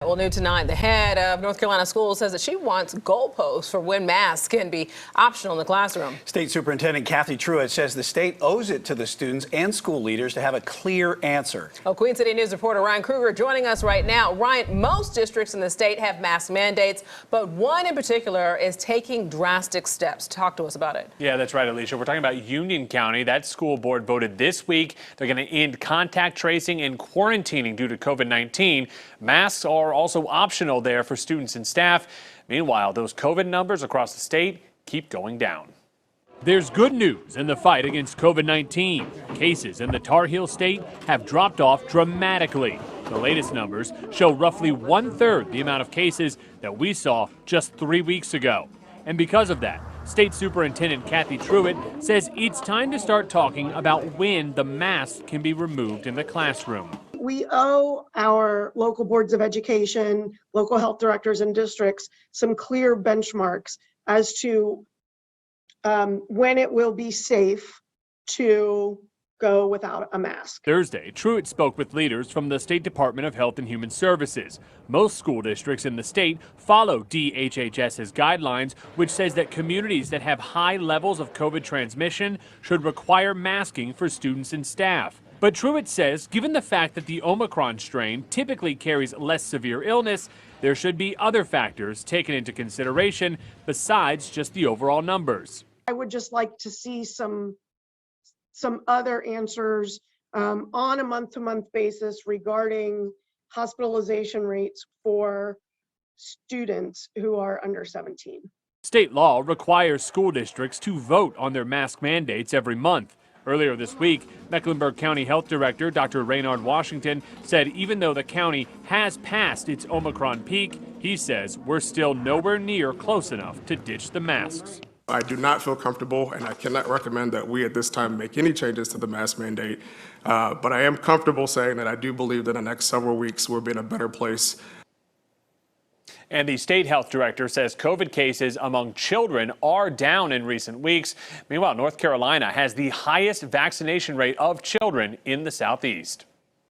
Well, new tonight, the head of North Carolina schools says that she wants goalposts for when masks can be optional in the classroom. State Superintendent Kathy Truitt says the state owes it to the students and school leaders to have a clear answer. Well, Queen City News reporter Ryan Kruger joining us right now. Ryan, most districts in the state have mask mandates, but one in particular is taking drastic steps. Talk to us about it. Yeah, that's right, Alicia. We're talking about Union County. That school board voted this week they're going to end contact tracing and quarantining due to COVID-19. Masks are also optional there for students and staff. Meanwhile, those COVID numbers across the state keep going down. There's good news in the fight against COVID-19. Cases in the Tar Heel state have dropped off dramatically. The latest numbers show roughly 1/3 the amount of cases that we saw just 3 weeks ago. And because of that, State Superintendent Kathy Truitt says it's time to start talking about when the mask can be removed in the classroom. We owe our local boards of education, local health directors and districts some clear benchmarks as to when it will be safe to go without a mask. Thursday, Truitt spoke with leaders from the State Department of Health and Human Services. Most school districts in the state follow DHHS's guidelines, which says that communities that have high levels of COVID transmission should require masking for students and staff. But Truitt says, given the fact that the Omicron strain typically carries less severe illness, there should be other factors taken into consideration besides just the overall numbers. I would just like to see some other answers on a month-to-month basis regarding hospitalization rates for students who are under 17. State law requires school districts to vote on their mask mandates every month. Earlier this week, Mecklenburg County Health Director Dr. Raynard Washington said even though the county has passed its Omicron peak, he says we're still nowhere near close enough to ditch the masks. I do not feel comfortable, and I cannot recommend that we at this time make any changes to the mask mandate. But I am comfortable saying that I do believe that in the next several weeks we'll be in a better place. And the state health director says COVID cases among children are down in recent weeks. Meanwhile, North Carolina has the highest vaccination rate of children in the Southeast.